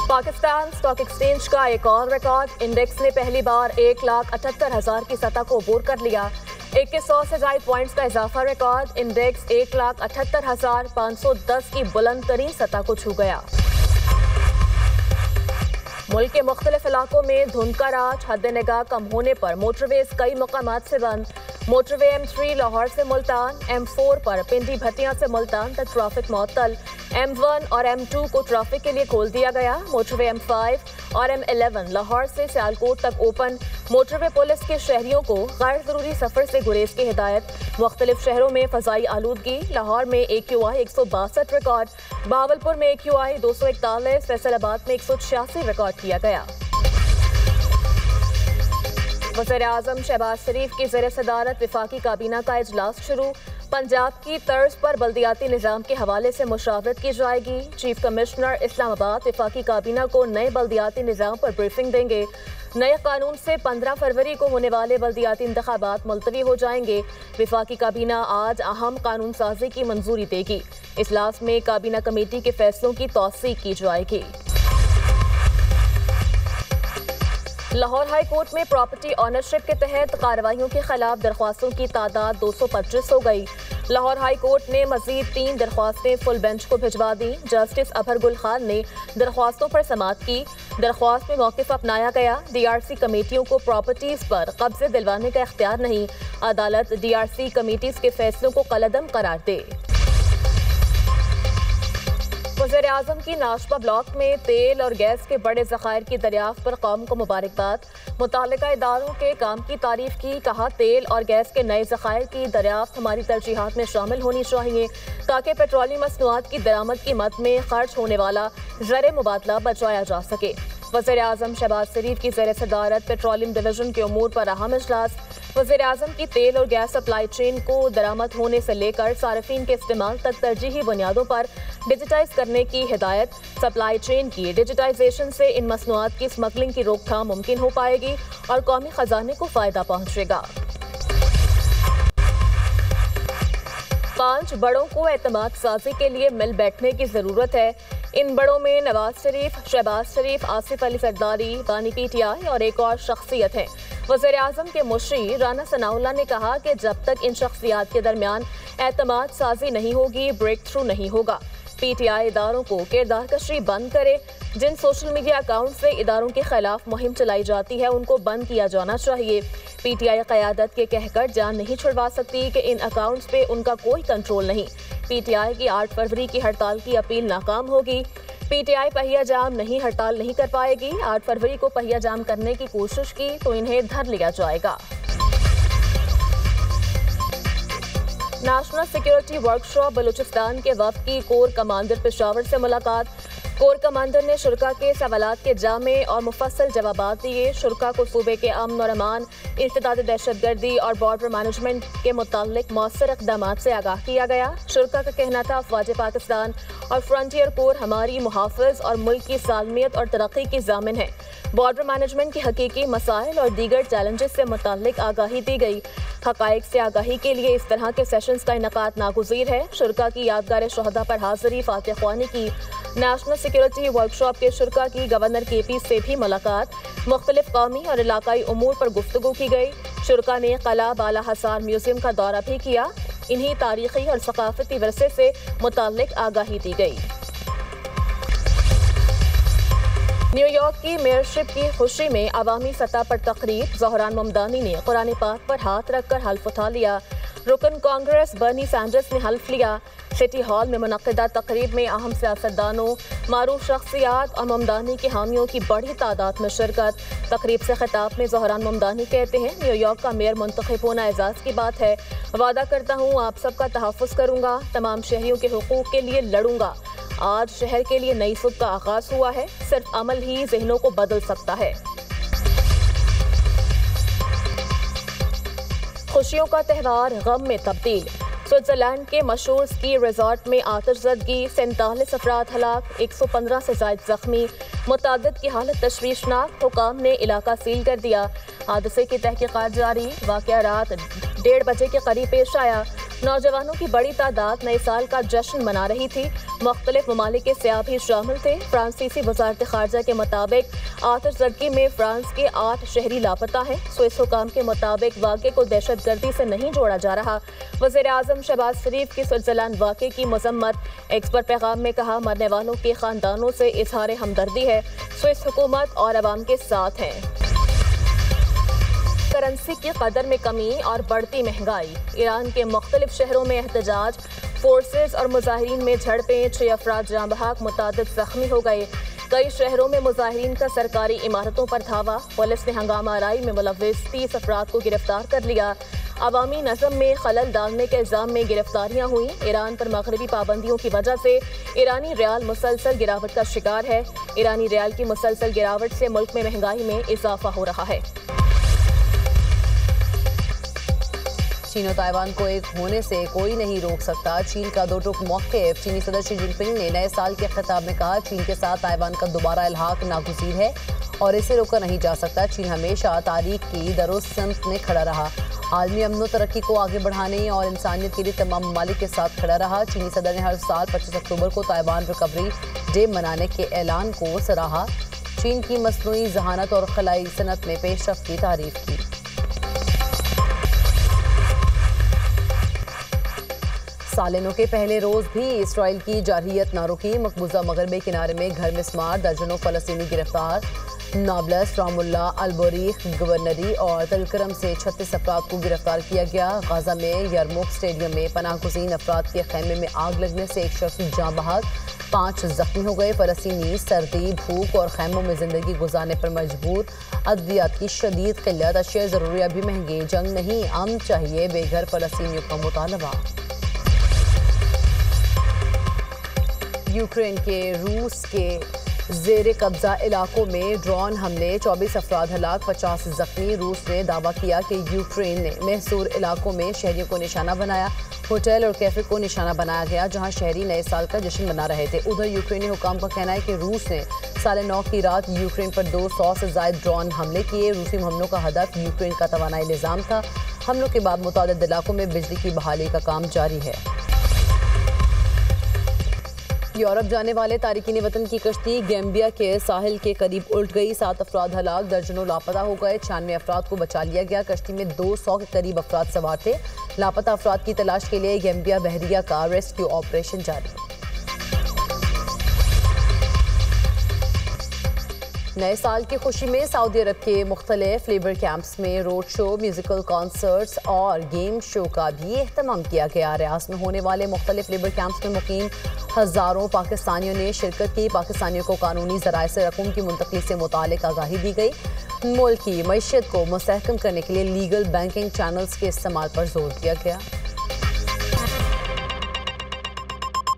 Pakistan stock exchange का एक और रिकॉर्ड। इंडेक्स ने पहली बार 1,78,000 की सतह को अबूर कर लिया। 2100 से ज्यादा पॉइंट्स का इजाफा रिकॉर्ड। इंडेक्स 1,78,510 की बुलंद तरीन सतह को छू गया। मुल्क के मुख्तलिफ इलाकों में धुंध का राज। हद निगाह कम होने पर मोटरवेज कई मकामात से बंद। मोटरवे M3 लाहौर से मुल्तान, M4 पर पिंडी भटियां से मुल्तान तक ट्रैफिक मुअत्तल। M1 और M2 को ट्रैफिक के लिए खोल दिया गया। मोटरवे M5 और M11 लाहौर से सियालकोट तक ओपन। मोटरवे पुलिस के शहरियों को गैर जरूरी सफर से गुरेज की हिदायत। मुख्तलिफ शहरों में फजाई आलूदगी। लाहौर में AQI 162 रिकॉर्ड, बहावलपुर में AQI 241, फैसलाबाद में 186 रिकॉर्ड किया गया। वज़ीर-ए-आज़म शहबाज शरीफ की ज़ेर सदारत वफाकी काबीना का इजलास शुरू। पंजाब की तर्ज पर बल्दियाती निज़ाम के हवाले से मुशावरत की जाएगी। चीफ कमिश्नर इस्लामाबाद वफाकी काबीना को नए बल्दियाती निज़ाम पर ब्रीफिंग देंगे। नए कानून से 15 फरवरी को होने वाले बल्दियाती इंतखाबात मुलतवी हो जाएंगे। वफाकी काबीना आज अहम कानून साजी की मंजूरी देगी। इजलास में काबीना कमेटी के फैसलों की तौसीक की जाएगी। लाहौर हाई कोर्ट में प्रॉपर्टी ऑनरशिप के तहत कार्रवाइयों के खिलाफ दरख्वास्तों की तादाद 225 हो गई। लाहौर हाई कोर्ट ने मजीद 3 दरख्वास्तें फुल बेंच को भिजवा दी। जस्टिस अभर गुल खान ने दरख्वास्तों पर समाअत की। दरख्वास्त में मौक़िफ़ अपनाया गया। DRC कमेटियों को प्रॉपर्टीज़ पर कब्जे दिलवाने का इख्तियार नहीं। अदालत DRC कमेटीज़ के फैसलों को कलअदम करार दे। वज़ीर-ए-आज़म की नाशबा ब्लॉक में तेल और गैस के बड़े ज़खायर की दरियाफ्त पर कौम को मुबारकबाद। मुताल्लिका इदारों के काम की तारीफ की। कहा, तेल और गैस के नए ज़खायर की दरियाफ्त हमारी तरजीहात में शामिल होनी चाहिए ताकि पेट्रोलियम मसनूआत की दरामद की मद में खर्च होने वाला ज़र मुबादला बचाया जा सके। वज़ीर-ए-आज़म शहबाज शरीफ की ज़ेर सदारत पेट्रोलियम डिवीज़न के उमूर पर अहम इजलास। वज़ीर-ए-आज़म की तेल और गैस सप्लाई चेन को दरामद होने से लेकर सार्फिन के इस्तेमाल तक तरजीही बुनियादों पर डिजिटाइज करने की हिदायत। सप्लाई चेन की डिजिटाइजेशन से इन मसनूआत की स्मगलिंग की रोकथाम मुमकिन हो पाएगी और कौमी खजाने को फायदा पहुंचेगा। 5 बड़ों को एतमाद साजी के लिए मिल बैठने की जरूरत है। इन बड़ों में नवाज शरीफ, शहबाज शरीफ, आसिफ अली जरदारी, बानी PTI और एक और शख्सियत है। वज़ीर-ए-आज़म के मुशीर राना सनाउल्लाह ने कहा कि जब तक इन शख्सियात के दरमियान एतमाद साजी नहीं होगी, ब्रेक थ्रू नहीं होगा। PTI इदारों को किरदार कशी बंद करे। जिन सोशल मीडिया अकाउंट से इदारों के खिलाफ मुहिम चलाई जाती है उनको बंद किया जाना चाहिए। PTI क़यादत के कहकर जान नहीं छुड़वा सकती कि इन अकाउंट्स पे उनका कोई कंट्रोल नहीं। PTI की 8 फरवरी की हड़ताल की अपील नाकाम होगी। PTI पहिया जाम नहीं, हड़ताल नहीं कर पाएगी। 8 फरवरी को पहिया जाम करने की कोशिश की तो इन्हें धर लिया जाएगा। नेशनल सिक्योरिटी वर्कशॉप बलूचिस्तान के वफ्द की कोर कमांडर पेशावर से मुलाकात। कोर कमांडर ने शुरका के सवालात के जामे और मुफस्सल जवाबात दिए। शुरका को सूबे के अमन और अमान, इंसदाद दहशतगर्दी और बॉर्डर मैनेजमेंट के मुताल्लिक मौसर इक़दामात से आगाह किया गया। शुरका का कहना था, अफवाज पाकिस्तान और फ्रंटियर कोर हमारी मुहाफ़िज़ और मुल्क की सालमियत और तरक्की की ज़ामिन है। बॉर्डर मैनेजमेंट की हकीकी मसाइल और दीगर चैलेंजेस से मुताल्लिक आगाही दी गई। हक़ाइक़ से आगाही के लिए इस तरह के सेशंस का इनकाद नागुज़ीर है। शुरका की यादगार शहदा पर हाज़िरी फातिह ख्वानी की। नेशनल सिक्योरिटी वर्कशॉप के शुरका की गवर्नर KP से भी मुलाकात। मुख्तलिफ कौमी और इलाकाई उमूर पर गुफ्तगू की गई। शुरका ने क़ला बाला हसार म्यूजियम का दौरा भी किया। इन्हीं तारीख़ी और सकाफ़ती विरसे से मुताल्लिक आगाही दी गई। न्यूयॉर्क की मेयरशिप की खुशी में अवामी सतह पर तकरीब। ज़ोहरान ममदानी ने कुरान पाक पर हाथ रखकर हल्फ उठा लिया। रुकन कांग्रेस बर्नी सैंडर्स ने हल्फ लिया। सिटी हॉल में मुनक़्क़िदा तकरीब में अहम सियासतदानों, मारूफ शख्सियात और ममदानी के हामियों की बड़ी तादाद में शिरकत। तकरीब से खिताब में ज़ोहरान ममदानी कहते हैं, न्यूयॉर्क का मेयर मुंतखब होना एजाज़ की बात है। वादा करता हूँ आप सबका तहफ़्फ़ुज़ करूँगा, तमाम शहरियों के हुकूक़ के लिए लड़ूंगा। आज शहर के लिए नई सुबह का आगाज़ हुआ है। सिर्फ अमल ही ज़हनों को बदल सकता है। खुशियों का त्यौहार गम में तब्दील। स्विट्जरलैंड के मशहूर स्की रिजॉर्ट में आतिशज़दगी, 47 अफराद हलाक, 115 से ज़ायद जख्मी, मुतादिद की हालत तशवीशनाक। हुकाम ने इलाका सील कर दिया। हादसे की तहकीकात जारी। वाक़या रात 1:30 बजे के करीब पेश आया। नौजवानों की बड़ी तादाद नए साल का जश्न मना रही थी। मुख्तलिफ ममालिक के सयाह भी शामिल थे। फ्रांसीसी वज़ारत ख़ारजा के मुताबिक आतिशज़दगी में फ्रांस के 8 शहरी लापता हैं। स्विस हुकाम के मुताबिक वाक़े को दहशतगर्दी से नहीं जोड़ा जा रहा। वज़ीर-ए-आज़म शहबाज शरीफ की स्विट्जरलैंड वाक़े की मज़म्मत। एक्स पर पैगाम में कहा, मरने वालों के ख़ानदानों से इज़हार हमदर्दी है। स्विस हुकूमत और अवाम के साथ हैं। करेंसी की कदर में कमी और बढ़ती महंगाई। ईरान के मुख्तलिफ शहरों में एहतजाज, फोर्सेस और मुजाहिरीन में झड़पें, 6 अफराद जाँ बहक, मुतादिद जख्मी हो गए। कई शहरों में मुजाहिरीन का सरकारी इमारतों पर धावा। पुलिस ने हंगामा आराई में मुलव्विस 30 अफराद को गिरफ्तार कर लिया। अवामी नज़म में खलल डालने के इल्ज़ाम में गिरफ्तारियां हुई। ईरान पर मगरबी पाबंदियों की वजह से ईरानी रियाल मुसलसल गिरावट का शिकार है। ईरानी रियाल की मुसलसल गिरावट से मुल्क में महंगाई में इजाफा हो रहा है। चीन और ताइवान को एक होने से कोई नहीं रोक सकता। चीन का दो टूक मौक़िफ़। चीनी सदर शी जिनपिंग ने नए साल के खिताब में कहा, चीन के साथ ताइवान का दोबारा इल्हाक नागुज़ीर है और इसे रोका नहीं जा सकता। चीन हमेशा तारीख की दरोसमत में खड़ा रहा, आलमी अमन और तरक्की को आगे बढ़ाने और इंसानियत के लिए तमाम ममालिक के साथ खड़ा रहा। चीनी सदर ने हर साल 25 अक्टूबर को ताइवान रिकवरी डे मनाने के ऐलान को सराहा। चीन की मसनूई ज़हानत और खलाई सनत में पेशरफ्त की तारीफ की। सालिनों के पहले रोज भी इसराइल की जारहियत ना रुकी। मकबूजा मगरबी किनारे में घर में स्मार, दर्जनों फलस्तीनी गिरफ्तार। नाबलस, रामुल्ला, अलबोरीख, गवर्नरी और तलकरम से 36 अफराद को गिरफ्तार किया गया। गाजा में यरमुक स्टेडियम में पनाह गुज़ीन अफराद के खैमे में आग लगने से एक शख्स जाँ बहक, 5 जख्मी हो गए। फलस्तीनी सर्दी, भूख और खैमों में जिंदगी गुजारने पर मजबूर। अद्वियात की शदीद किल्लत, अशिया ज़रूरिया भी महंगी। जंग नहीं, अमन चाहिए, बेघर फलस्तीनियों का मुतालबा। यूक्रेन के रूस के ज़ेरे कब्जा इलाकों में ड्रोन हमले, 24 अफराद हलाक, 50 जख्मी। रूस ने दावा किया कि यूक्रेन ने महसूर इलाकों में शहरियों को निशाना बनाया। होटल और कैफे को निशाना बनाया गया जहां शहरी नए साल का जश्न मना रहे थे। उधर यूक्रेनी हुकाम का कहना है कि रूस ने 9:30 की रात यूक्रेन पर 200 से ज़ायद ड्रोन हमले किए। रूसी हमलों का हदफ यूक्रेन का तवानाई निज़ाम था। हमलों के बाद मुतादिद इलाकों में बिजली की बहाली का काम जारी है। यूरोप जाने वाले तारिकीन वतन की कश्ती गैम्बिया के साहिल के करीब उल्ट गई। 7 अफराद हलाक, दर्जनों लापता हो गए। 96 अफराद को बचा लिया गया। कश्ती में 200 के करीब अफराद सवार थे। लापता अफराद की तलाश के लिए गैम्बिया बहरिया का रेस्क्यू ऑपरेशन जारी। नए साल की खुशी में सऊदी अरब के मुख्तलिफ लेबर कैंप्स में रोड शो, म्यूजिकल कॉन्सर्ट्स और गेम शो का भी एहतमाम किया गया। रियाद में होने वाले मुख्तलिफ लेबर कैंप्स में मुकीम हज़ारों पाकिस्तानियों ने शिरकत की। पाकिस्तानियों को कानूनी ज़राए से रकूम की मुंतकली से मुतालिक आगाही दी गई। मुल्क की मईशत को मुस्तहकम करने के लिए लीगल बैंकिंग चैनल्स के इस्तेमाल पर जोर दिया गया।